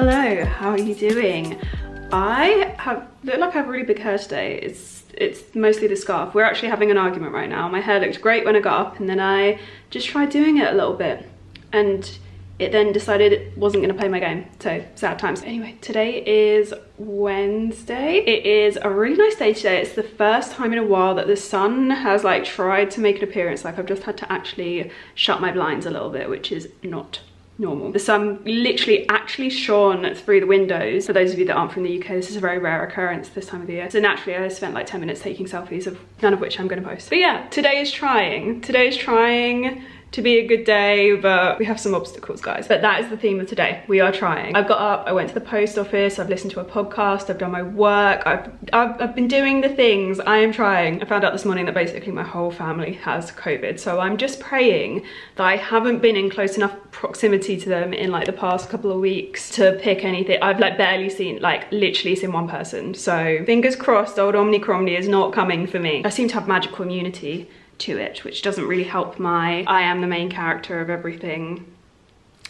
Hello, how are you doing? I look like I have really big hair today. It's mostly the scarf. We're actually having an argument right now. My hair looked great when I got up and then I just tried doing it a little bit and it then decided it wasn't going to play my game. So sad times. Anyway, today is Wednesday. It is a really nice day today. It's the first time in a while that the sun has like tried to make an appearance. Like I've just had to actually shut my blinds a little bit, which is not normal. The sun literally actually shone through the windows. For those of you that aren't from the UK, this is a very rare occurrence this time of the year. So naturally I spent like 10 minutes taking selfies, of none of which I'm going to post. But yeah, today is trying to be a good day, but we have some obstacles, guys. But that is the theme of today. We are trying. I've got up, I went to the post office, I've listened to a podcast, I've done my work, I've been doing the things. I am trying. I found out this morning that basically my whole family has COVID, so I'm just praying that I haven't been in close enough proximity to them in like the past couple of weeks to pick anything. I've like barely seen, like literally seen one person. So fingers crossed old Omicron is not coming for me. I seem to have magical immunity to it, which doesn't really help my I am the main character of everything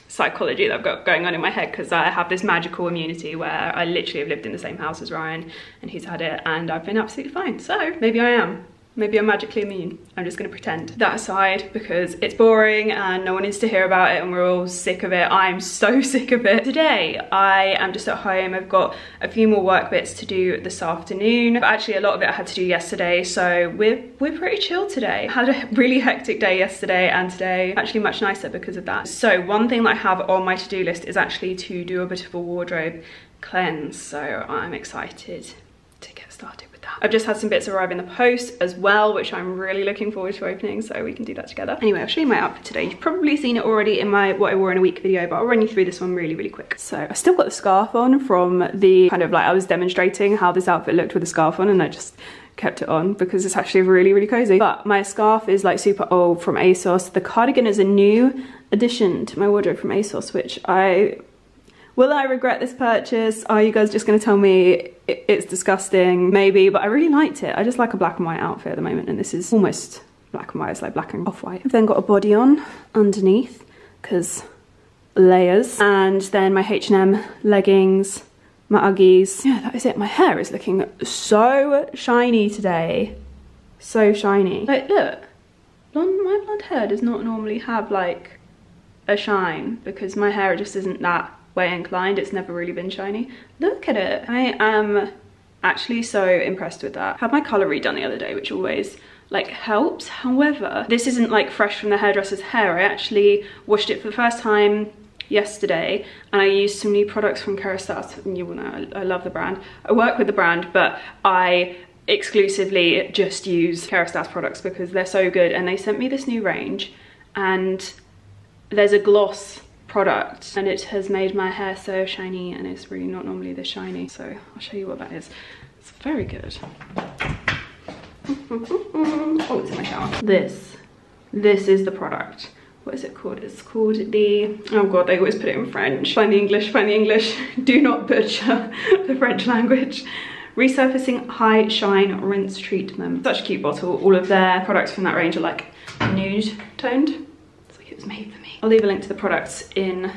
psychology that I've got going on in my head, because I have this magical immunity where I literally have lived in the same house as Ryan and he's had it and I've been absolutely fine. So maybe I am. Maybe I'm magically immune. I'm just gonna pretend. That aside, because it's boring and no one needs to hear about it and we're all sick of it. I'm so sick of it. Today, I am just at home. I've got a few more work bits to do this afternoon. But actually a lot of it I had to do yesterday, so we're pretty chill today. I had a really hectic day yesterday and today actually much nicer because of that. So one thing that I have on my to-do list is actually to do a bit of a wardrobe cleanse. So I'm excited to get started. I've just had some bits arrive in the post as well, which I'm really looking forward to opening, so we can do that together. Anyway, I'll show you my outfit today. You've probably seen it already in my what I wore in a week video, but I'll run you through this one really quick. So I still got the scarf on from the kind of like, I was demonstrating how this outfit looked with the scarf on and I just kept it on because it's actually really cozy. But my scarf is like super old from Asos. The cardigan is a new addition to my wardrobe from Asos, which will I regret this purchase? Are you guys just gonna tell me it's disgusting? Maybe, but I really liked it. I just like a black and white outfit at the moment, and this is almost black and white. It's like black and off-white. I've then got a body on underneath, because layers. And then my H&M leggings, my Uggies. Yeah, that is it. My hair is looking so shiny today. So shiny. Like, look, my blonde hair does not normally have like a shine, because my hair just isn't that way inclined. It's never really been shiny. Look at it. I am actually so impressed with that. I had my colour redone the other day, which always like helps. However, this isn't like fresh from the hairdresser's hair. I actually washed it for the first time yesterday and I used some new products from Kérastase, and you will know I love the brand. I work with the brand, but I exclusively just use Kérastase products because they're so good, and they sent me this new range and there's a gloss product and it has made my hair so shiny, and it's really not normally this shiny, so I'll show you what that is. It's very good. Oh, it's in my shower. This is the product. What is it called? It's called the, oh god, they always put it in French. Find the English. Do not butcher the French language. Resurfacing High Shine Rinse Treatment. Such a cute bottle. All of their products from that range are like nude toned. It's like it was made for me. I'll leave a link to the products in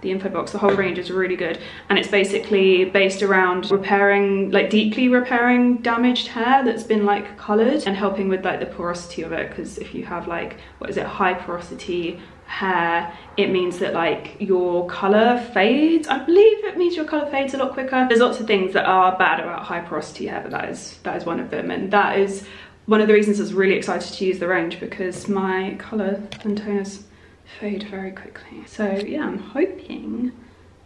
the info box. The whole range is really good, and it's basically based around repairing, like deeply repairing damaged hair that's been like coloured, and helping with like the porosity of it, because if you have like, what is it, high porosity hair, it means that like your colour fades. I believe it means your colour fades a lot quicker. There's lots of things that are bad about high porosity hair, but that is one of them, and that is one of the reasons I was really excited to use the range, because my colour and toners fade very quickly. So yeah, I'm hoping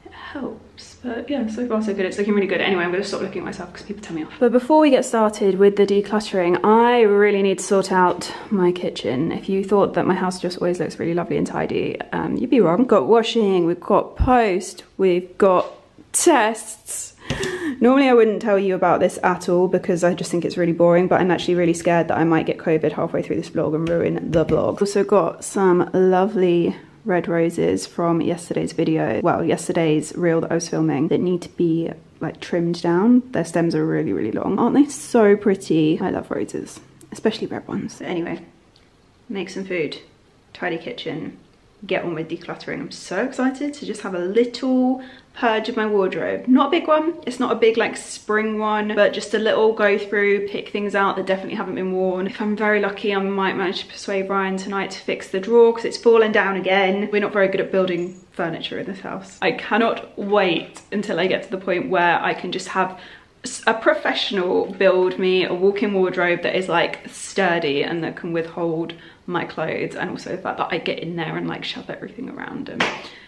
it helps, but yeah, so far so good. It's looking really good. Anyway, I'm gonna stop looking at myself because people tell me off. But before we get started with the decluttering, I really need to sort out my kitchen. If you thought that my house just always looks really lovely and tidy, you'd be wrong. We've got washing, we've got post, we've got tests. Normally I wouldn't tell you about this at all because I just think it's really boring, but I'm actually really scared that I might get COVID halfway through this vlog and ruin the vlog. Also got some lovely red roses from yesterday's video, well, yesterday's reel that I was filming, that need to be like trimmed down. Their stems are really long. Aren't they so pretty? I love roses, especially red ones. But anyway, make some food, tidy kitchen, get on with decluttering. I'm so excited to just have a little purge of my wardrobe. Not a big one, it's not a big like spring one, but just a little go through, pick things out that definitely haven't been worn. If I'm very lucky, I might manage to persuade Ryan tonight to fix the drawer because it's fallen down again. We're not very good at building furniture in this house. I cannot wait until I get to the point where I can just have a professional build me a walk-in wardrobe that is like sturdy and that can withhold my clothes, and also the fact that I get in there and like shove everything around and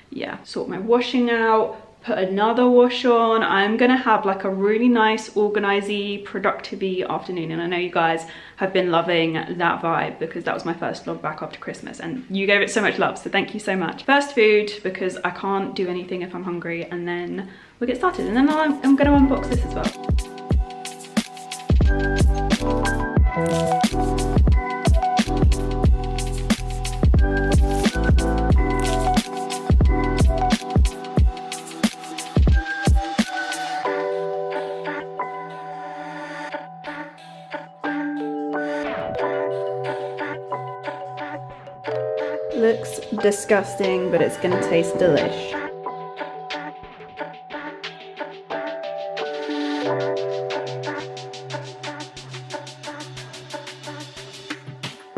yeah, sort my washing out, put another wash on. I'm gonna have like a really nice organisy, productive-y afternoon, and I know you guys have been loving that vibe because that was my first vlog back after Christmas and you gave it so much love, so thank you so much. First food, because I can't do anything if I'm hungry, and then we'll get started, and then I'm gonna unbox this as well. Looks disgusting, but it's gonna taste delish.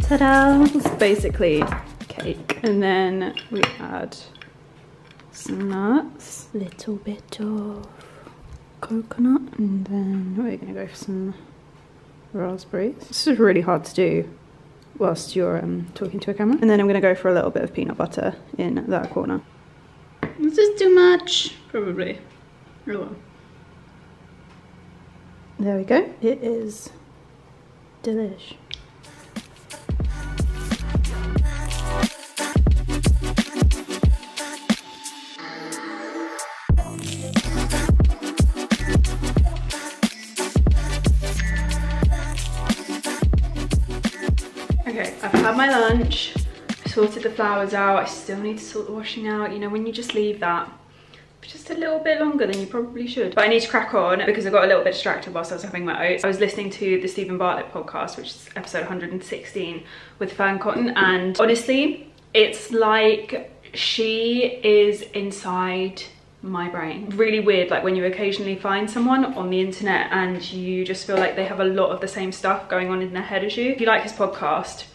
Ta-da! It's basically cake. And then we add some nuts, little bit of coconut, and then we're gonna go for some raspberries. This is really hard to do whilst you're talking to a camera. And then I'm gonna go for a little bit of peanut butter in that corner. Is this too much? Probably. Oh well. There we go. It is delish. Okay, I've had my lunch, I sorted the flowers out, I still need to sort the washing out. You know, when you just leave that for just a little bit longer than you probably should. But I need to crack on because I got a little bit distracted whilst I was having my oats. I was listening to the Stephen Bartlett podcast, which is episode 116 with Fern Cotton, and honestly, it's like she is inside my brain. Really weird, like when you occasionally find someone on the internet and you just feel like they have a lot of the same stuff going on in their head as you. If you like his podcast,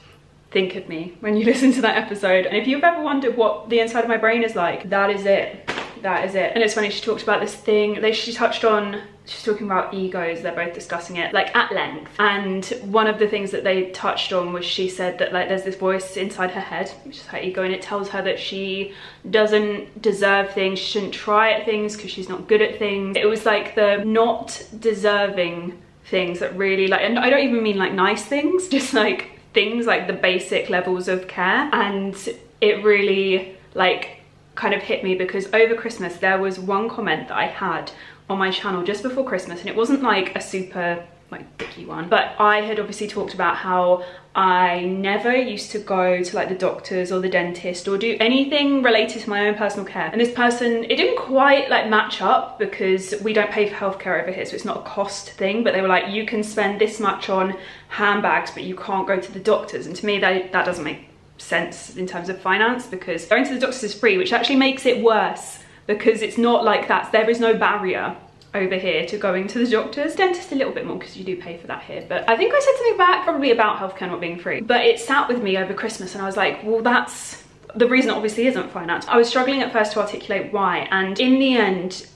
think of me when you listen to that episode. And if you've ever wondered what the inside of my brain is like, that is it. That is it. And it's funny, she talked about this thing she touched on. She's talking about egos, they're both discussing it like at length, and one of the things that they touched on was, she said that like there's this voice inside her head, which is her ego, and it tells her that she doesn't deserve things, she shouldn't try at things because she's not good at things. It was like the not deserving things that really, like, and I don't even mean like nice things, just like things like the basic levels of care. And it really like kind of hit me because over Christmas there was one comment that I had on my channel just before Christmas, and it wasn't like a super like dicky one, but I had obviously talked about how I never used to go to like the doctors or the dentist or do anything related to my own personal care. And this person, it didn't quite like match up because we don't pay for healthcare over here, so it's not a cost thing, but they were like, you can spend this much on handbags but you can't go to the doctors. And to me that doesn't make sense in terms of finance, because going to the doctors is free, which actually makes it worse because it's not like that. There is no barrier over here to going to the doctors. Dentist a little bit more because you do pay for that here, but I think I said something back probably about healthcare not being free, but it sat with me over Christmas and I was like, well, that's the reason. Obviously isn't finance. I was struggling at first to articulate why, and in the end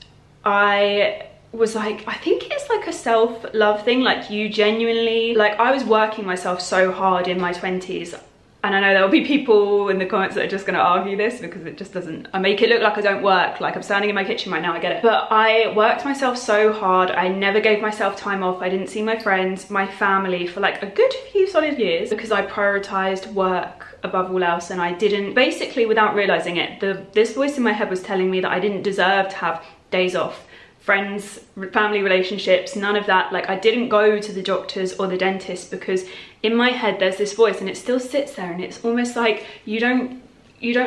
I was like, I think it's like a self-love thing. Like you genuinely, like I was working myself so hard in my 20s, and I know there'll be people in the comments that are just gonna argue this because it just doesn't, I make it look like I don't work, like I'm standing in my kitchen right now, I get it. But I worked myself so hard, I never gave myself time off, I didn't see my friends, my family for like a good few solid years because I prioritized work above all else, and I didn't, basically without realizing it, this voice in my head was telling me that I didn't deserve to have days off, friends, family relationships, none of that. Like I didn't go to the doctors or the dentist because in my head there's this voice and it still sits there, and it's almost like you don't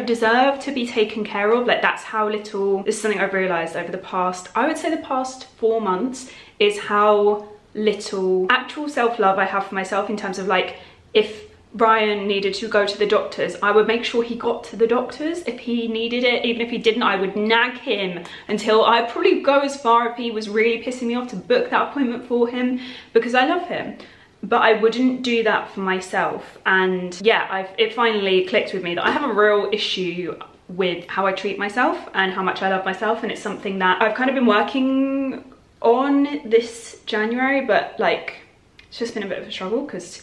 deserve to be taken care of. Like that's how little, this is something I've realized over the past, I would say the past 4 months, is how little actual self-love I have for myself, in terms of like, if Brian needed to go to the doctors, I would make sure he got to the doctors if he needed it. Even if he didn't, I would nag him until I'd probably go as far if he was really pissing me off to book that appointment for him, because I love him. But I wouldn't do that for myself. And yeah, it finally clicked with me that I have a real issue with how I treat myself and how much I love myself, and it's something that I've kind of been working on this January, but like it's just been a bit of a struggle because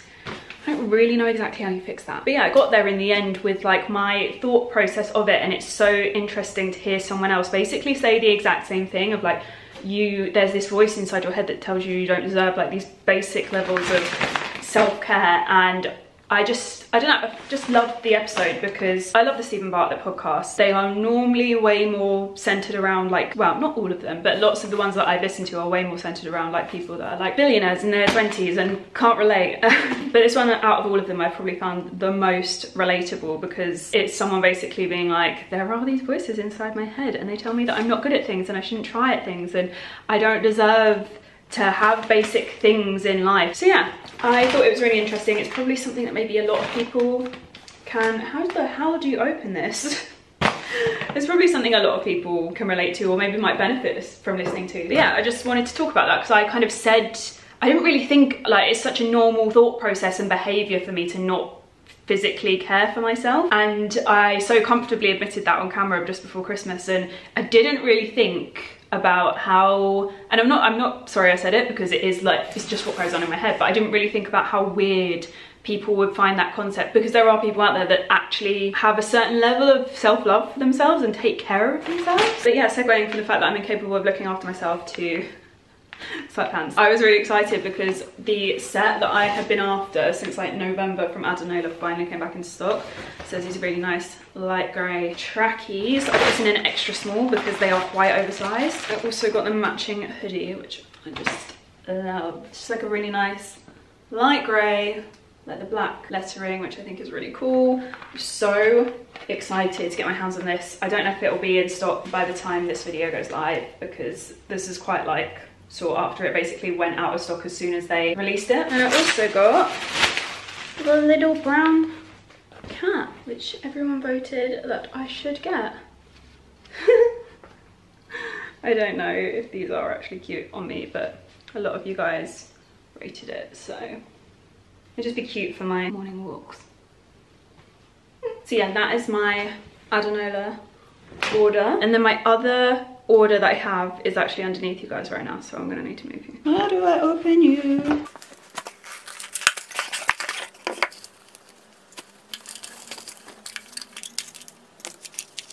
I don't really know exactly how you fix that. But yeah, I got there in the end with like my thought process of it, and it's so interesting to hear someone else basically say the exact same thing of like, there's this voice inside your head that tells you don't deserve like these basic levels of self-care. And I don't know, I just loved the episode because I love the Stephen Bartlett podcast. They are normally way more centered around like, well, not all of them, but lots of the ones that I listen to are way more centered around like people that are like billionaires in their 20s and can't relate. But this one, out of all of them, I probably found the most relatable because it's someone basically being like, there are these voices inside my head and they tell me that I'm not good at things and I shouldn't try at things and I don't deserve to have basic things in life. So yeah, I thought it was really interesting. It's probably something that maybe a lot of people can, how do you open this? It's probably something a lot of people can relate to or maybe might benefit from listening to. But yeah, I just wanted to talk about that because I kind of said, I didn't really think like it's such a normal thought process and behavior for me to not physically care for myself, and I so comfortably admitted that on camera just before Christmas, and I didn't really think about how, and I'm not sorry I said it because it is like, it's just what goes on in my head, but I didn't really think about how weird people would find that concept, because there are people out there that actually have a certain level of self-love for themselves and take care of themselves. But yeah, segueing from the fact that I'm incapable of looking after myself to sweatpants, I was really excited because the set that I had been after since like November from Adenola finally came back in stock. So these are really nice light grey trackies. I got this in an extra small because they are quite oversized. I also got the matching hoodie, which I just love. It's just like a really nice light grey, like the black lettering, which I think is really cool. I'm so excited to get my hands on this. I don't know if it will be in stock by the time this video goes live because this is quite like sought after. It basically went out of stock as soon as they released it. And I also got the little brown cat, which everyone voted that I should get. I don't know if these are actually cute on me, but a lot of you guys rated it, so it'd just be cute for my morning walks. So yeah, that is my Adenola order. And then my other order that I have is actually underneath you guys right now, so I'm gonna need to move you. How do I open you?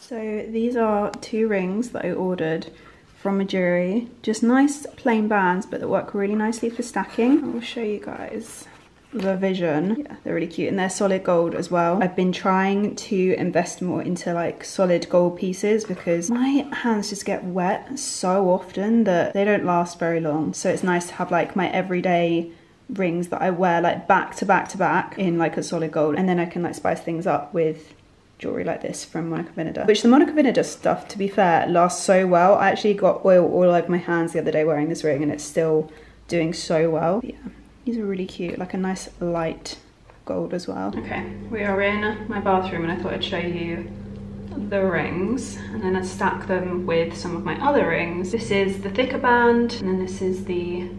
So these are 2 rings that I ordered from Mejuri. Just nice plain bands, but that work really nicely for stacking. I will show you guys the vision. Yeah, they're really cute and they're solid gold as well. I've been trying to invest more into like solid gold pieces because my hands just get wet so often that they don't last very long. So it's nice to have like my everyday rings that I wear like back to back to back in like a solid gold, and then I can like spice things up with jewelry like this from Monica Vinader, which the Monica Vinader stuff, to be fair, lasts so well. I actually got oil all over my hands the other day wearing this ring and it's still doing so well. But yeah, these are really cute, like a nice light gold as well. Okay, we are in my bathroom and I thought I'd show you the rings and then I'd stack them with some of my other rings. This is the thicker band and then this is the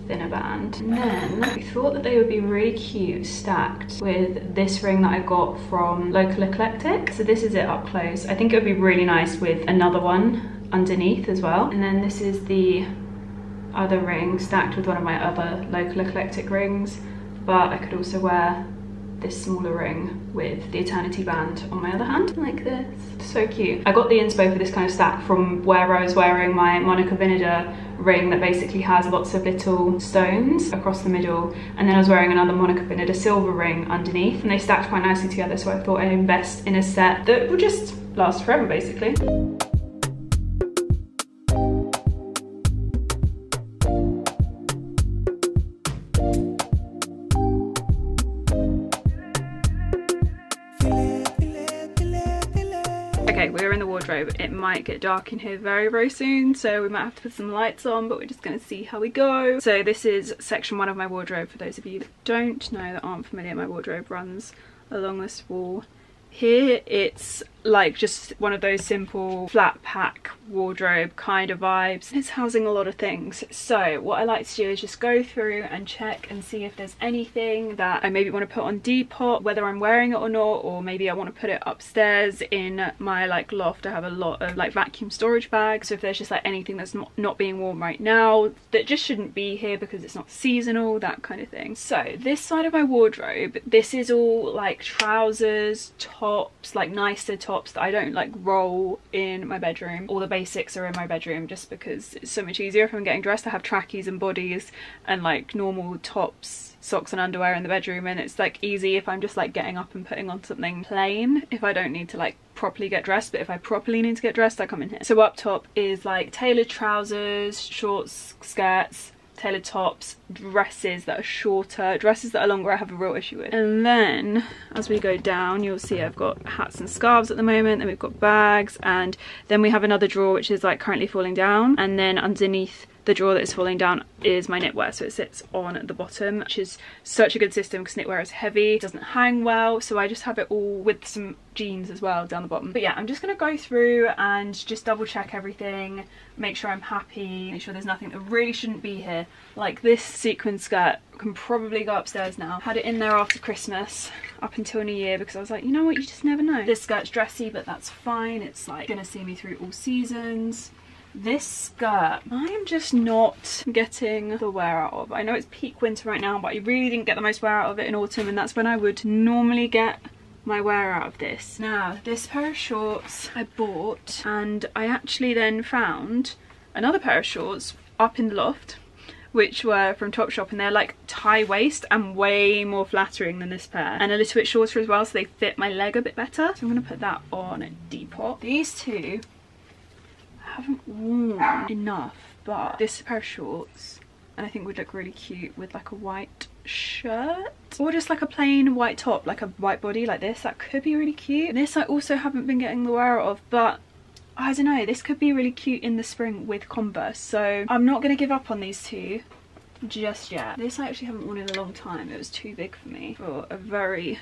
thinner band. And then I thought that they would be really cute stacked with this ring that I got from local Eclectic. So this is it up close. I think it would be really nice with another one underneath as well. And then this is the other ring stacked with one of my other local Eclectic rings, but I could also wear this smaller ring with the eternity band on my other hand, like this. So cute. I got the inspo for this kind of stack from where I was wearing my Monica Vinader ring that basically has lots of little stones across the middle, and then I was wearing another Monica Vinader silver ring underneath, and they stacked quite nicely together, so I thought I'd invest in a set that would just last forever basically. Okay, we're in the wardrobe. It might get dark in here very, very soon, so we might have to put some lights on, but we're just gonna see how we go. So this is section 1 of my wardrobe. For those of you that don't know, that aren't familiar, my wardrobe runs along this wall here. It's like just one of those simple flat pack wardrobe kind of vibes. It's housing a lot of things. So what I like to do is just go through and check and see if there's anything that I maybe want to put on Depop, whether I'm wearing it or not, or maybe I want to put it upstairs in my like loft. I have a lot of like vacuum storage bags, so if there's just like anything that's not being worn right now that just shouldn't be here because it's not seasonal, that kind of thing. So this side of my wardrobe, this is all like trousers, tops, like nicer tops that I don't like roll in my bedroom. All the basics are in my bedroom just because it's so much easier if I'm getting dressed. I have trackies and bodies and like normal tops, socks and underwear in the bedroom, and it's like easy if I'm just like getting up and putting on something plain if I don't need to like properly get dressed. But if I properly need to get dressed, I come in here. So up top is like tailored trousers, shorts, skirts, tailored tops, dresses that are shorter, dresses that are longer I have a real issue with. And then as we go down, you'll see I've got hats and scarves at the moment, and we've got bags, and then we have another drawer which is like currently falling down, and then underneath the drawer that is falling down is my knitwear, so it sits on the bottom, which is such a good system because knitwear is heavy, it doesn't hang well, so I just have it all with some jeans as well down the bottom. But yeah, I'm just gonna go through and just double check everything, make sure I'm happy, make sure there's nothing that really shouldn't be here. Like this sequin skirt can probably go upstairs now. Had it in there after Christmas up until New Year because I was like, you know what, you just never know. This skirt's dressy, but that's fine, it's like gonna see me through all seasons. This skirt, I am just not getting the wear out of. I know it's peak winter right now, but I really didn't get the most wear out of it in autumn, and that's when I would normally get my wear out of this. Now, this pair of shorts I bought, and I actually then found another pair of shorts up in the loft, which were from Topshop, and they're like tie waist and way more flattering than this pair, and a little bit shorter as well, so they fit my leg a bit better. So I'm gonna put that on at Depop. These two haven't worn enough, but this pair of shorts and I think would look really cute with like a white shirt or just like a plain white top, like a white body like this. That could be really cute. This I also haven't been getting the wear out of, but I don't know, this could be really cute in the spring with Converse, so I'm not going to give up on these two just yet. This I actually haven't worn in a long time. It was too big for me for a very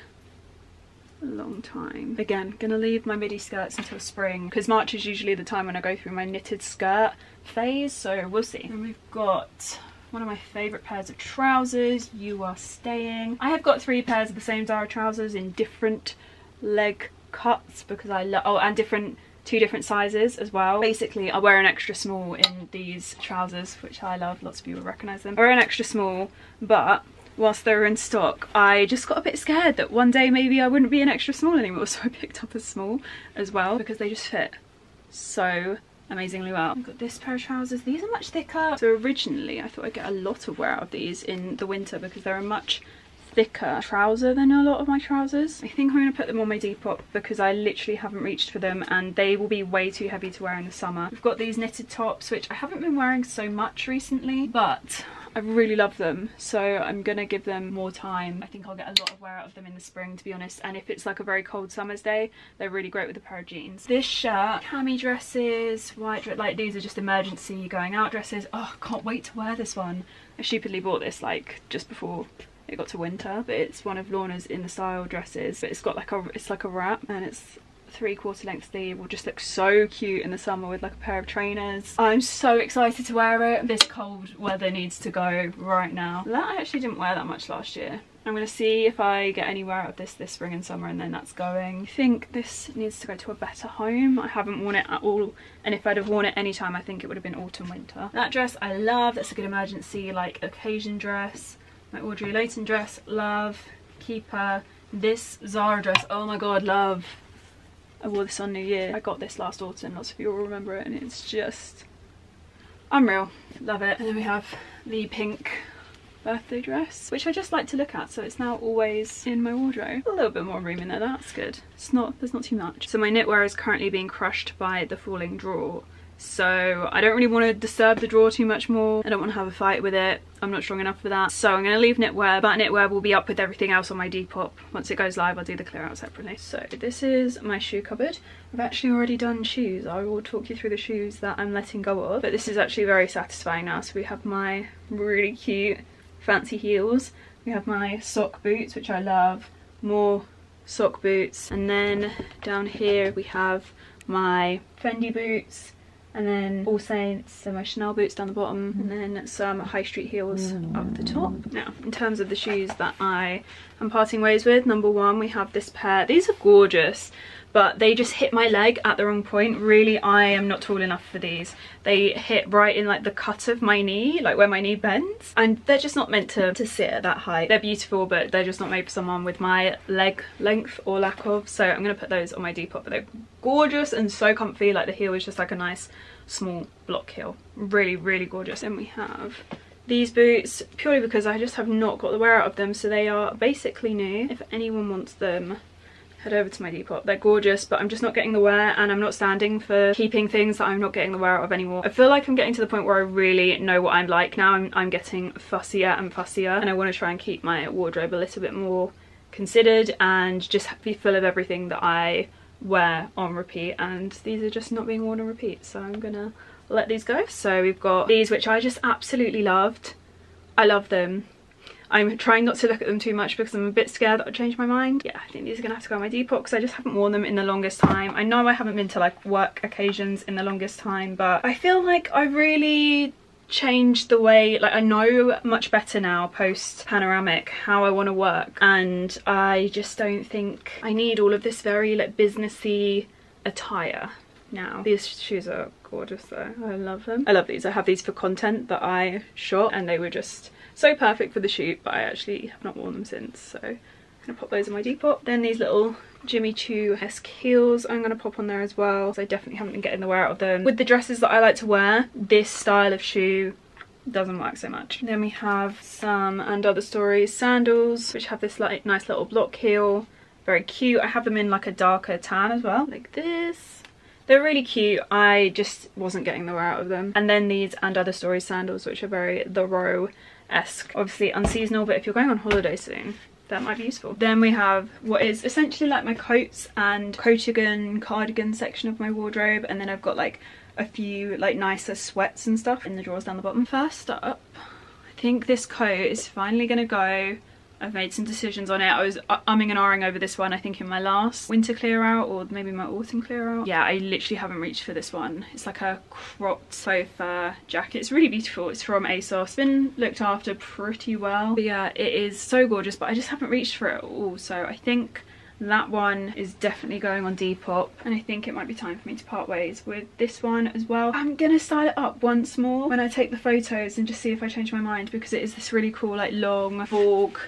long time. Again, gonna leave my midi skirts until spring because March is usually the time when I go through my knitted skirt phase, so we'll see. And we've got one of my favourite pairs of trousers, You Are Staying. I have got 3 pairs of the same Zara trousers in different leg cuts because I love, oh, and two different sizes as well. Basically, I wear an extra small in these trousers, which I love. Lots of you will recognise them. I wear an extra small, but whilst they were in stock, I just got a bit scared that one day maybe I wouldn't be an extra small anymore, so I picked up a small as well because they just fit so amazingly well. I've got this pair of trousers. These are much thicker. So originally I thought I'd get a lot of wear out of these in the winter because they're a much thicker trouser than a lot of my trousers. I think I'm going to put them on my Depop because I literally haven't reached for them and they will be way too heavy to wear in the summer. We've got these knitted tops, which I haven't been wearing so much recently, but I really love them, so I'm gonna give them more time. I think I'll get a lot of wear out of them in the spring, to be honest, and if it's like a very cold summer's day, they're really great with a pair of jeans. This shirt, cami dresses, white dress, like these are just emergency going out dresses. Oh, can't wait to wear this one. I stupidly bought this like just before it got to winter, but it's one of Lorna's In the Style dresses, but it's got like it's like a wrap and it's 3/4 length sleeve. Will just look so cute in the summer with like a pair of trainers. I'm so excited to wear it. This cold weather needs to go right now. That I actually didn't wear that much last year. I'm gonna see if I get any wear out of this spring and summer, and then that's going. I think this needs to go to a better home. I haven't worn it at all, and if I'd have worn it any time, I think it would have been autumn winter. That dress I love. That's a good emergency like occasion dress. My Audrey Layton dress, love. Keeper. This Zara dress, oh my god, love. I wore this on New Year. I got this last autumn, lots of you will remember it, and it's just unreal. Love it. And then we have the pink birthday dress, which I just like to look at, so it's now always in my wardrobe. A little bit more room in there, that's good. There's not too much. So my knitwear is currently being crushed by the falling drawer, so I don't really want to disturb the drawer too much more. I don't want to have a fight with it. I'm not strong enough for that. So I'm going to leave knitwear, but knitwear will be up with everything else on my Depop. Once it goes live, I'll do the clear out separately. So this is my shoe cupboard. I've actually already done shoes. I will talk you through the shoes that I'm letting go of, but this is actually very satisfying now. So we have my really cute fancy heels. We have my sock boots, which I love. More sock boots. And then down here we have my Fendi boots. And then All Saints, so my Chanel boots down the bottom, and then some high street heels up the top. Now, in terms of the shoes that I am parting ways with, number one, we have this pair. These are gorgeous, but they just hit my leg at the wrong point. Really, I am not tall enough for these. They hit right in like the cut of my knee, like where my knee bends, and they're just not meant to sit at that height. They're beautiful, but they're just not made for someone with my leg length or lack of, so I'm gonna put those on my Depop. But they're gorgeous and so comfy. Like the heel is just like a nice small block heel. Really, really gorgeous. Then we have these boots, purely because I just have not got the wear out of them, so they are basically new. If anyone wants them, head over to my Depop. They're gorgeous, but I'm just not getting the wear, and I'm not standing for keeping things that I'm not getting the wear out of anymore. I feel like I'm getting to the point where I really know what I'm like now. I'm getting fussier and fussier, and I want to try and keep my wardrobe a little bit more considered and just be full of everything that I wear on repeat, and these are just not being worn on repeat, so I'm gonna let these go. So we've got these, which I just absolutely loved. I love them. I'm trying not to look at them too much because I'm a bit scared that I'll change my mind. Yeah, I think these are gonna have to go on my Depop because I just haven't worn them in the longest time. I know I haven't been to like work occasions in the longest time, but I feel like I really changed the way, like I know much better now post panoramic how I want to work, and I just don't think I need all of this very like businessy attire now. These shoes are gorgeous though. I love them. I love these. I have these for content that I shot, and they were just so perfect for the shoot, but I actually have not worn them since, so I'm gonna pop those on my Depop. Then these little Jimmy Choo-esque heels I'm gonna pop on there as well, so I definitely haven't been getting the wear out of them. With the dresses that I like to wear, this style of shoe doesn't work so much. Then we have some And Other Stories sandals, which have this like nice little block heel, very cute. I have them in like a darker tan as well, like this. They're really cute. I just wasn't getting the wear out of them. And then these And Other Stories sandals, which are very The Row-esque. Obviously unseasonal, but if you're going on holiday soon, that might be useful. Then we have what is essentially like my coats and cardigan section of my wardrobe, and then I've got like a few like nicer sweats and stuff in the drawers down the bottom. First up, I think this coat is finally gonna go. I've made some decisions on it. I was umming and ahhing over this one, I think in my last winter clear out or maybe my autumn clear out. Yeah, I literally haven't reached for this one. It's like a cropped faux fur jacket. It's really beautiful. It's from Asos. It's been looked after pretty well. But yeah, it is so gorgeous, but I just haven't reached for it at all. So I think that one is definitely going on Depop, and I think it might be time for me to part ways with this one as well. I'm gonna style it up once more when I take the photos and just see if I change my mind, because it is this really cool like long Vogue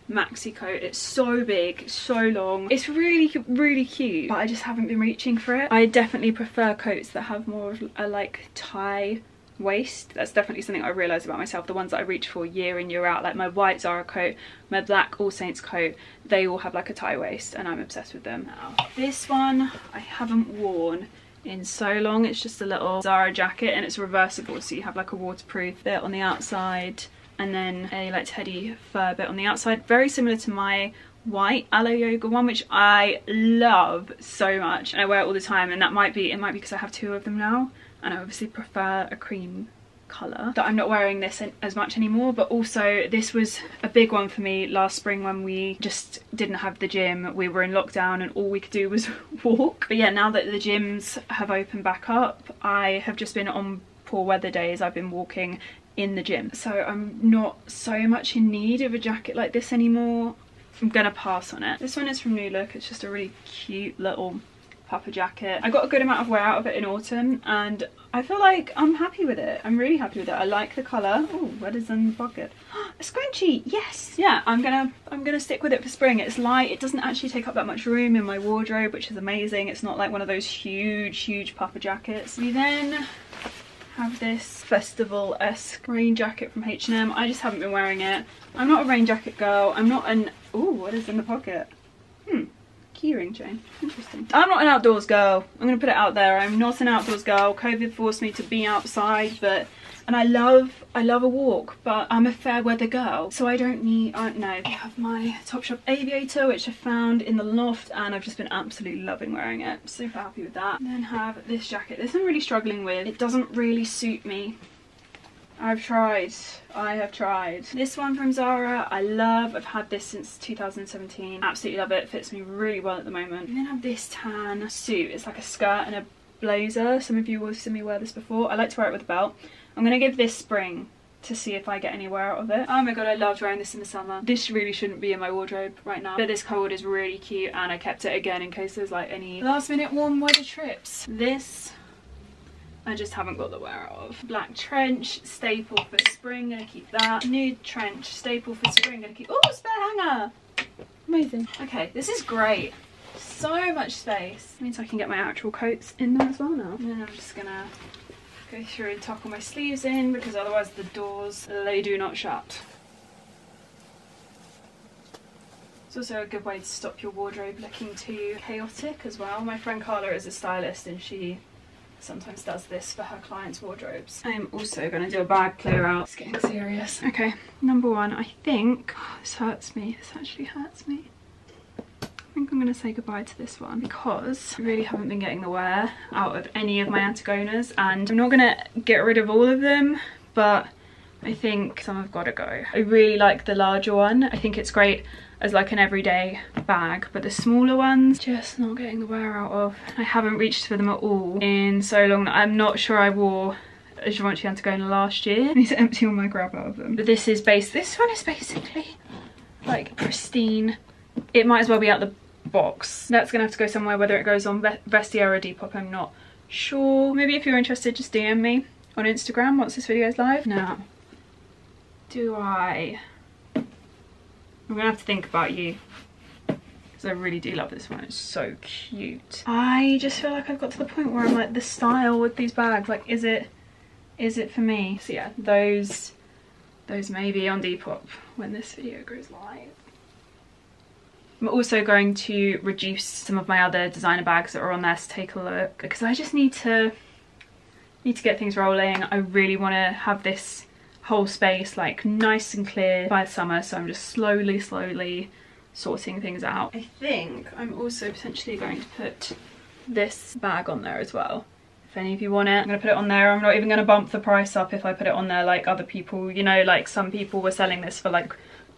maxi coat. It's so big, so long. It's really, really cute, but I just haven't been reaching for it. I definitely prefer coats that have more of a like tie waist. That's definitely something I realised about myself. The ones that I reach for year in, year out, like my white Zara coat, my black All Saints coat, they all have like a tie waist, and I'm obsessed with them. Now, this one I haven't worn in so long. It's just a little Zara jacket, and it's reversible, so you have like a waterproof bit on the outside and then a like teddy fur bit on the outside, very similar to my white Aloe Yoga one, which I love so much and I wear it all the time. And that might be, it might be because I have two of them now, and I obviously prefer a cream colour, that I'm not wearing this as much anymore. But also this was a big one for me last spring when we just didn't have the gym. We were in lockdown and all we could do was walk. But yeah, now that the gyms have opened back up, I have just been on poor weather days, I've been walking in the gym, so I'm not so much in need of a jacket like this anymore. I'm gonna pass on it. This one is from New Look. It's just a really cute little puffer jacket. I got a good amount of wear out of it in autumn, and I feel like I'm happy with it. I'm really happy with it. I like the colour. Oh, what is in the pocket? A scrunchie, yes! Yeah, I'm gonna stick with it for spring. It's light, it doesn't actually take up that much room in my wardrobe, which is amazing. It's not like one of those huge puffer jackets. We then have this festival-esque rain jacket from H&M. I just haven't been wearing it. I'm not a rain jacket girl. I'm not an... Ooh, what is in the pocket? keyring chain. Interesting. I'm not an outdoors girl. I'm gonna put it out there. I'm not an outdoors girl. COVID forced me to be outside, and I love a walk, but I'm a fair weather girl, so I don't need, no. I have my Topshop aviator, which I found in the loft, and I've just been absolutely loving wearing it. Super happy with that. And then have this jacket. This I'm really struggling with. It doesn't really suit me. I have tried. This one from Zara, I love. I've had this since 2017. Absolutely love it. It fits me really well at the moment. And then I have this tan suit. It's like a skirt and a blazer. Some of you will have seen me wear this before. I like to wear it with a belt. I'm gonna give this spring to see if I get any wear out of it. Oh my god, I loved wearing this in the summer. This really shouldn't be in my wardrobe right now, but this cord is really cute, and I kept it again in case there's like any last minute warm weather trips. This I just haven't got the wear out of. Black trench, staple for spring, gonna keep that. Nude trench, staple for spring, gonna keep. Oh, spare hanger! Amazing. Okay, this is great. So much space. Means I can get my actual coats in there as well now. And then I'm just gonna go through and tuck all my sleeves in, because otherwise the doors, they do not shut. It's also a good way to stop your wardrobe looking too chaotic as well. My friend Carla is a stylist, and she sometimes does this for her clients' wardrobes. I am also going to do a bag clear out. It's getting serious. Okay, number one, I think, oh, this hurts me. This actually hurts me. I think I'm going to say goodbye to this one, because I really haven't been getting the wear out of any of my Antigonas, and I'm not going to get rid of all of them, but I think some have got to go. I really like the larger one. I think it's great as like an everyday bag, but the smaller ones just not getting the wear out of. I haven't reached for them at all in so long that I'm not sure I wore a Givenchy Antigona last year. I need to empty all my grab out of them. But this one is basically like pristine. It might as well be out the box. That's gonna have to go somewhere, whether it goes on Vestiaire or Depop, I'm not sure. Maybe if you're interested, just DM me on Instagram once this video is live. Now, I'm gonna have to think about you, because I really do love this one. It's so cute. I just feel like I've got to the point where I'm like, the style with these bags, like, is it for me? So yeah, those may be on Depop when this video goes live. I'm also going to reduce some of my other designer bags that are on there to take a look, because I just need to get things rolling. I really want to have this whole space like nice and clear by summer, so I'm just slowly sorting things out. I think I'm also potentially going to put this bag on there as well, if any of you want it. I'm gonna put it on there. I'm not even gonna bump the price up if I put it on there like other people, you know, like some people were selling this for like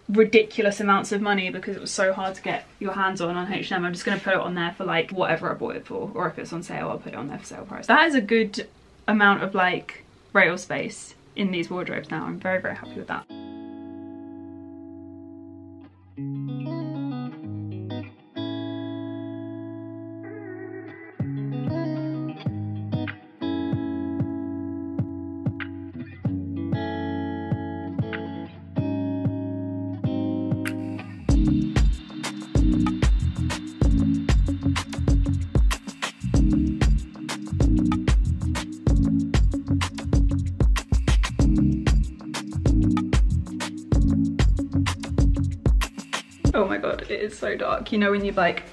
ridiculous amounts of money because it was so hard to get your hands on H&M. I'm just gonna put it on there for like whatever I bought it for, or if it's on sale I'll put it on there for sale price. That is a good amount of like rail space in these wardrobes now. I'm very happy with that. Oh my god, it is so dark. You know when you've like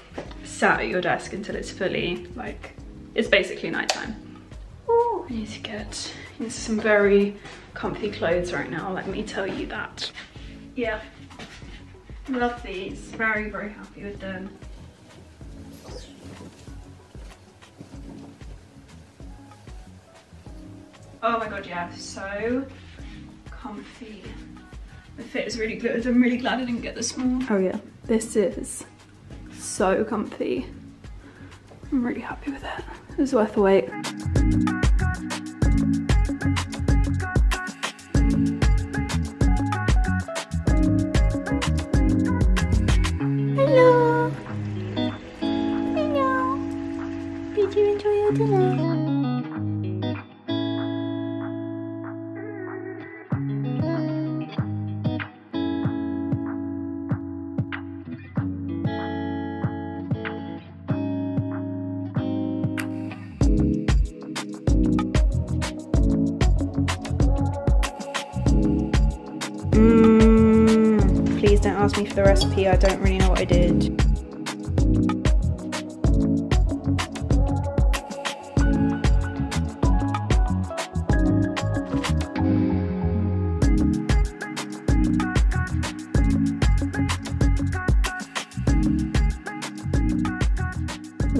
sat at your desk until it's fully like, it's basically nighttime. Ooh, I need to get into some very comfy clothes right now, let me tell you that. Yeah, love these. Very happy with them. Oh my god, yeah, so comfy. The fit is really good. I'm really glad I didn't get the small. Oh yeah, this is so comfy. I'm really happy with it. It was worth the wait. Hello. Hello. Did you enjoy your dinner? Please don't ask me for the recipe, I don't really know what I did.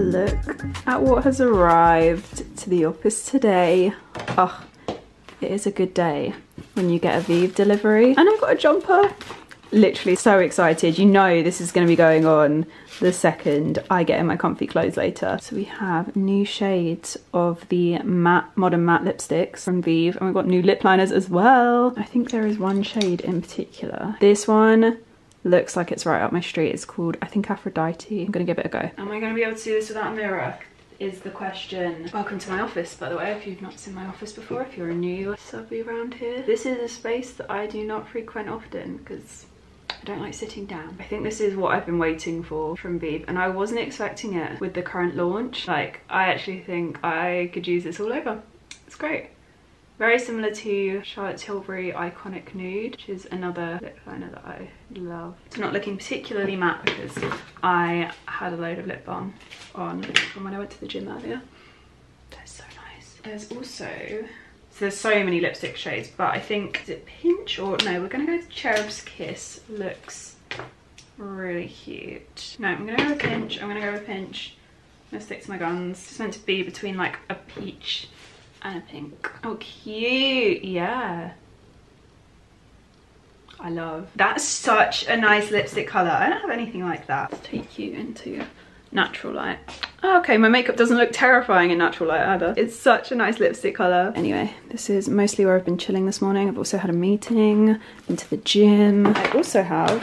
look at what has arrived to the office today. Oh, it is a good day when you get a Vive delivery. And I've got a jumper. Literally so excited. You know this is going to be going on the second I get in my comfy clothes later. So we have new shades of the matte, modern matte lipsticks from Vive, and we've got new lip liners as well. I think there is one shade in particular. This one looks like it's right up my street. It's called, I think, Aphrodite. I'm gonna give it a go. Am I gonna be able to do this without a mirror? Is the question. Welcome to my office, by the way, if you've not seen my office before, if you're a new subby around here. This is a space that I do not frequent often because I don't like sitting down. I think this is what I've been waiting for from Vive, and I wasn't expecting it with the current launch. Like, I actually think I could use this all over. It's great. Very similar to Charlotte Tilbury Iconic Nude, which is another lip liner that I love. It's not looking particularly matte because I had a load of lip balm on from when I went to the gym earlier. That's so nice. There's also, so there's so many lipstick shades, but I think, is it Pinch or, no, we're gonna go with Cherub's Kiss. Looks really cute. No, I'm gonna go with Pinch. I'm gonna go with Pinch. I'm gonna stick to my guns. It's meant to be between like a peach and a pink. Oh, cute. Yeah, I love. That's such a nice lipstick colour. I don't have anything like that. Let's take you into natural light. Oh, okay, my makeup doesn't look terrifying in natural light either. It's such a nice lipstick colour. Anyway, this is mostly where I've been chilling this morning. I've also had a meeting, been to the gym. I also have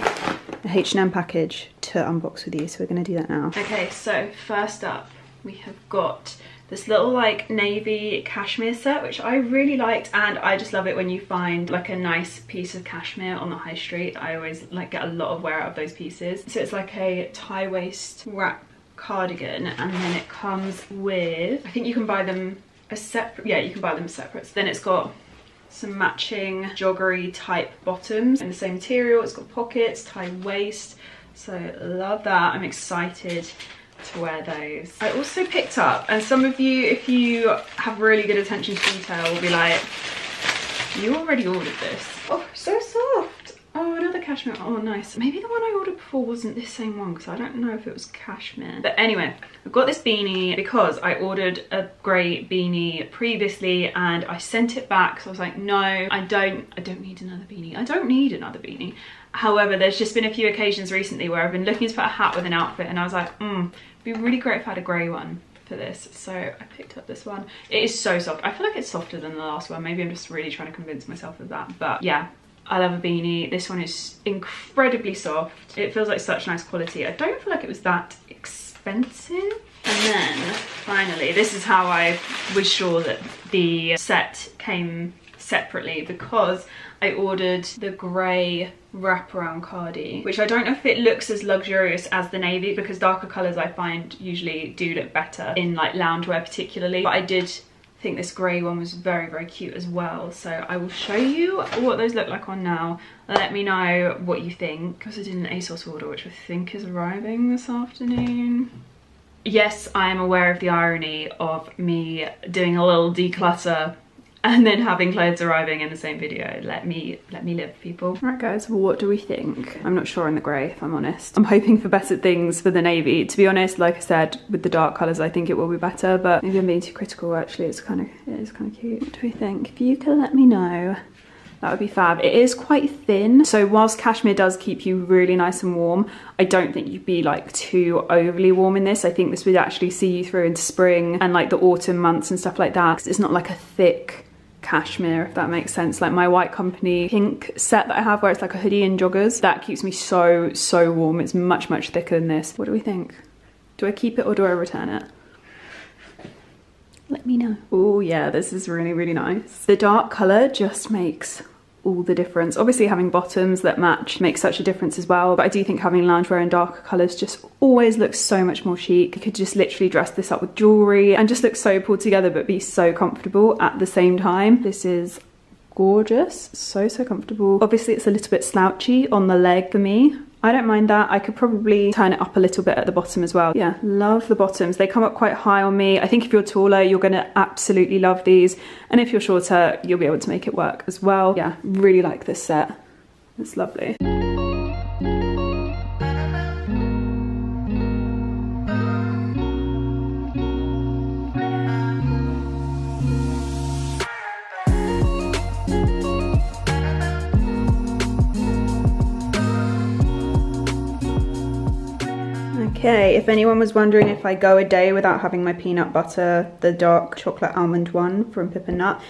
a H&M package to unbox with you, so we're going to do that now. Okay, so first up we have got this little like navy cashmere set, which I really liked, and I just love it when you find like a nice piece of cashmere on the high street. I always like get a lot of wear out of those pieces. So it's like a tie waist wrap cardigan, and then it comes with, I think you can buy them as separate, yeah, you can buy them separate. So then it's got some matching joggery type bottoms in the same material. It's got pockets, tie waist, so love that. I'm excited to wear those. I also picked up, and some of you, if you have really good attention to detail, will be like, you already ordered this. Oh, so soft. Oh, another cashmere. Oh, nice. Maybe the one I ordered before wasn't this same one, because I don't know if it was cashmere. But anyway, I've got this beanie because I ordered a grey beanie previously and I sent it back. So I was like, no, I don't need another beanie. I don't need another beanie. However, there's just been a few occasions recently where I've been looking to put a hat with an outfit, and I was like, it'd be really great if I had a grey one for this. So I picked up this one. It is so soft. I feel like it's softer than the last one. Maybe I'm just really trying to convince myself of that. But yeah, I love a beanie. This one is incredibly soft. It feels like such nice quality. I don't feel like it was that expensive. And then finally, this is how I was sure that the set came separately, because I ordered the grey wraparound cardi, which I don't know if it looks as luxurious as the navy, because darker colours I find usually do look better in like loungewear particularly, but I did think this grey one was very, very cute as well. So I will show you what those look like on now. Let me know what you think. I also did an Asos order, which I think is arriving this afternoon. Yes, I am aware of the irony of me doing a little declutter and then having clothes arriving in the same video. Let me live, people. Right guys, what do we think? I'm not sure on the grey, if I'm honest. I'm hoping for better things for the navy. To be honest, like I said, with the dark colours I think it will be better, but maybe I'm being too critical. Actually, it is kind of cute. What do we think? If you could let me know, that would be fab. It is quite thin, so whilst cashmere does keep you really nice and warm, I don't think you'd be like too overly warm in this. I think this would actually see you through into spring and like the autumn months and stuff like that, because it's not like a thick cashmere, if that makes sense. Like my White Company pink set that I have, where it's like a hoodie and joggers, that keeps me so warm. It's much thicker than this. What do we think? Do I keep it or do I return it? Let me know. Oh yeah, this is really nice. The dark colour just makes all the difference. Obviously having bottoms that match makes such a difference as well, but I do think having loungewear in darker colours just always looks so much more chic. You could just literally dress this up with jewellery and just look so pulled together but be so comfortable at the same time. This is gorgeous, so comfortable. Obviously it's a little bit slouchy on the leg for me. I don't mind that. I could probably turn it up a little bit at the bottom as well. Yeah, love the bottoms. They come up quite high on me. I think if you're taller, you're gonna absolutely love these. And if you're shorter, you'll be able to make it work as well. Yeah, really like this set. It's lovely. Okay, if anyone was wondering if I go a day without having my peanut butter, the dark chocolate almond one from Pip and Nut,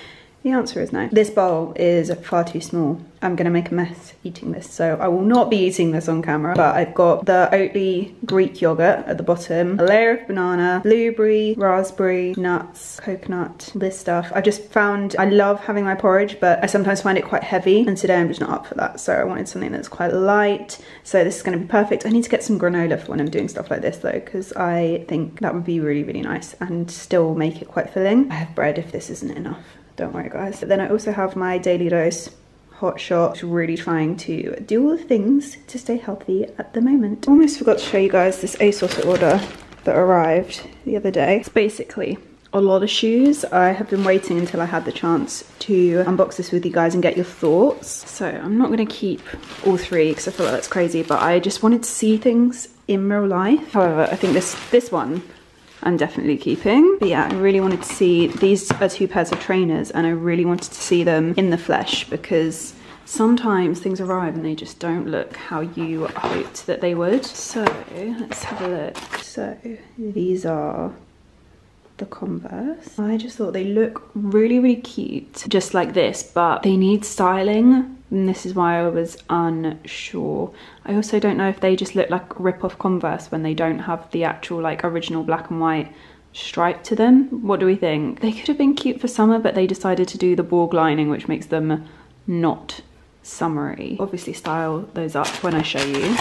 the answer is no. This bowl is far too small. I'm gonna make a mess eating this, so I will not be eating this on camera. But I've got the Oatly Greek yogurt at the bottom, a layer of banana, blueberry, raspberry, nuts, coconut, this stuff. I just found I love having my porridge, but I sometimes find it quite heavy, and today I'm just not up for that. So I wanted something that's quite light. So this is gonna be perfect. I need to get some granola for when I'm doing stuff like this though, because I think that would be really, really nice and still make it quite filling. I have bread if this isn't enough. Don't worry guys. But then I also have my daily dose hot shot, really trying to do all the things to stay healthy at the moment. Almost forgot to show you guys this Asos order that arrived the other day. It's basically a lot of shoes. I have been waiting until I had the chance to unbox this with you guys and get your thoughts. So I'm not gonna keep all three because I feel like that's crazy, but I just wanted to see things in real life. However, I think this one I'm definitely keeping. But yeah, I really wanted to see, these are 2 pairs of trainers and I really wanted to see them in the flesh because sometimes things arrive and they just don't look how you hoped that they would. So let's have a look. So these are the Converse. I just thought they look really, really cute, just like this, but they need styling. And this is why I was unsure. I also don't know if they just look like rip-off Converse when they don't have the actual like original black and white stripe to them. What do we think? They could have been cute for summer, but they decided to do the Borg lining, which makes them not summery. Obviously style those up when I show you.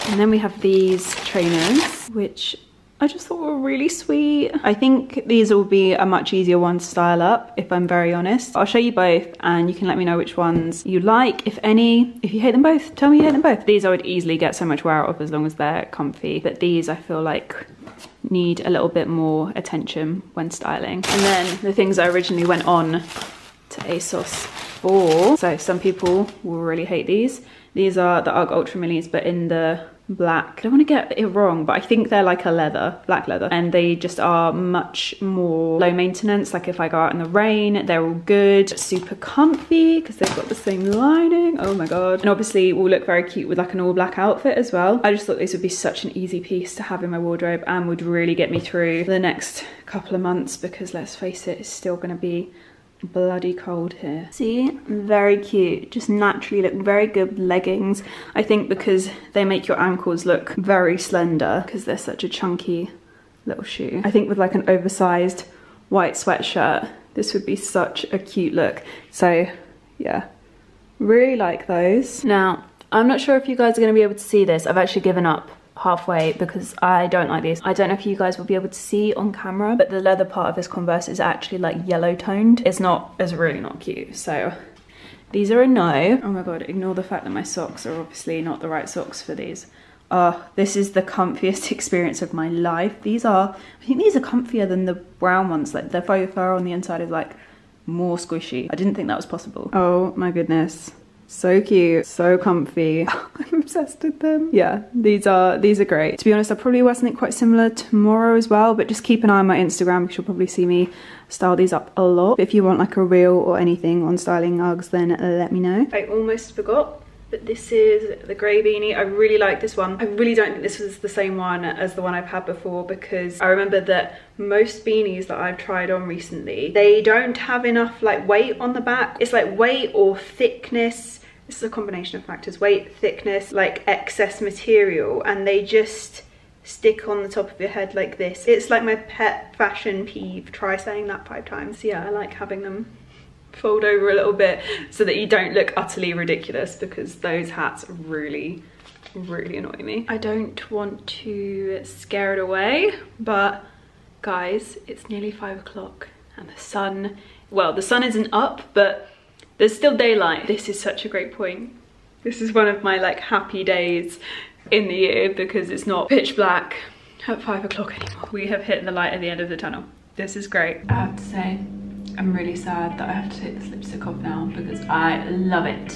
And then we have these trainers, which I just thought were really sweet. I think these will be a much easier one to style up, if I'm very honest. I'll show you both and you can let me know which ones you like, if any. If you hate them both, tell me you hate them both. These I would easily get so much wear out of as long as they're comfy. But these I feel like need a little bit more attention when styling. And then the things I originally went on to Asos for. So some people will really hate these. These are the UGG Ultra Millis, but in the black. I don't want to get it wrong, but I think they're like a leather, black leather, and they just are much more low maintenance. Like if I go out in the rain, they're all good, super comfy because they've got the same lining. Oh my god. And obviously will look very cute with like an all black outfit as well. I just thought these would be such an easy piece to have in my wardrobe and would really get me through the next couple of months because let's face it, it's still going to be bloody cold here. See, very cute, just naturally look very good with leggings. I think because they make your ankles look very slender because they're such a chunky little shoe. I think with like an oversized white sweatshirt, this would be such a cute look. So yeah, really like those. Now, I'm not sure if you guys are going to be able to see this. I've actually given up halfway because I don't like these. I don't know if you guys will be able to see on camera, but the leather part of this Converse is actually like yellow toned. It's really not cute. So these are a no. Oh my god, ignore the fact that my socks are obviously not the right socks for these. This is the comfiest experience of my life. I think these are comfier than the brown ones. Like the faux fur on the inside is like more squishy. I didn't think that was possible. Oh my goodness. So cute, so comfy. I'm obsessed with them. Yeah, these are great. To be honest, I'll probably wear something quite similar tomorrow as well, but just keep an eye on my Instagram because you'll probably see me style these up a lot. If you want like a reel or anything on styling Uggs, then let me know. I almost forgot, but this is the grey beanie. I really like this one. I really don't think this was the same one as the one I've had before because I remember that most beanies that I've tried on recently, they don't have enough like weight on the back. It's like weight or thickness. This is a combination of factors, weight, thickness, like excess material, and they just stick on the top of your head like this. It's like my pet fashion peeve. Try saying that 5 times. Yeah, I like having them fold over a little bit so that you don't look utterly ridiculous because those hats really annoy me. I don't want to scare it away, but guys, it's nearly 5 o'clock and the sun, well, the sun isn't up, but there's still daylight. This is such a great point. This is one of my like happy days in the year because it's not pitch black at 5 o'clock anymore. We have hit the light at the end of the tunnel. This is great. I have to say, I'm really sad that I have to take this lipstick off now because I love it.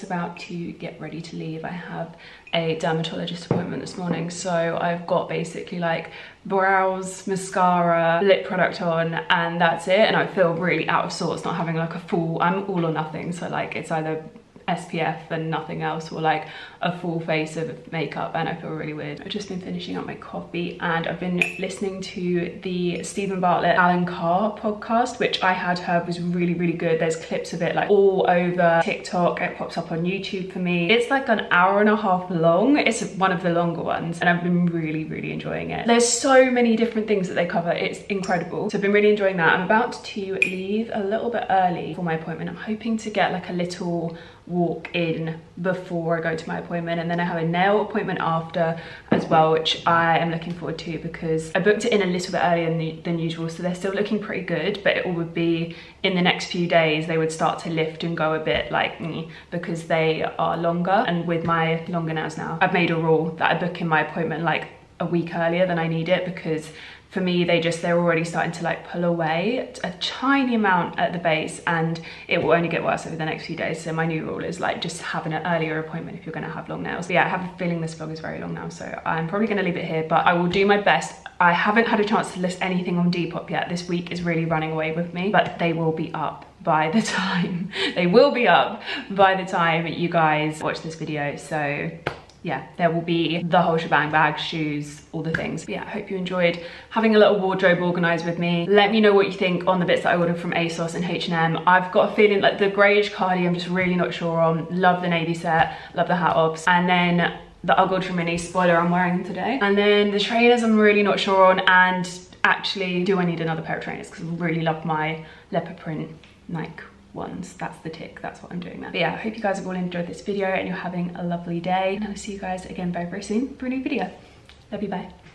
About to get ready to leave. I have a dermatologist appointment this morning, so I've got basically like brows, mascara, lip product on, and that's it. And I feel really out of sorts not having like a full, I'm all or nothing, so like it's either SPF and nothing else, or like a full face of makeup, and I feel really weird. I've just been finishing up my coffee and I've been listening to the Stephen Bartlett Alan Carr podcast, which I had heard was really, really good. There's clips of it like all over TikTok. It pops up on YouTube for me. It's like an hour and a half long. It's one of the longer ones, and I've been really, really enjoying it. There's so many different things that they cover. It's incredible. So I've been really enjoying that. I'm about to leave a little bit early for my appointment. I'm hoping to get like a little walk in before I go to my appointment, and then I have a nail appointment after as well, which I am looking forward to because I booked it in a little bit earlier than usual, so they're still looking pretty good, but it would be in the next few days they would start to lift and go a bit like because they are longer. And with my longer nails now, I've made a rule that I book in my appointment like a week earlier than I need it, because for me they're already starting to like pull away a tiny amount at the base, and it will only get worse over the next few days. So my new rule is like just have an earlier appointment if you're going to have long nails. But yeah, I have a feeling this vlog is very long now, so I'm probably going to leave it here, but I will do my best. I haven't had a chance to list anything on Depop yet. This week is really running away with me, but they will be up by the time you guys watch this video. So yeah, there will be the whole shebang: bag, shoes, all the things. But yeah, I hope you enjoyed having a little wardrobe organized with me. Let me know what you think on the bits that I ordered from Asos and H&M. I've got a feeling like the greyish cardi I'm just really not sure on. Love the navy set, love the hat ops. And then the Uggled Mini, spoiler, I'm wearing them today. And then the trainers I'm really not sure on, and actually do I need another pair of trainers, because I really love my leopard print Nike ones. That's the tick, that's what I'm doing now. But yeah, I hope you guys have all enjoyed this video and you're having a lovely day, and I'll see you guys again very, very soon for a new video. Love you, bye.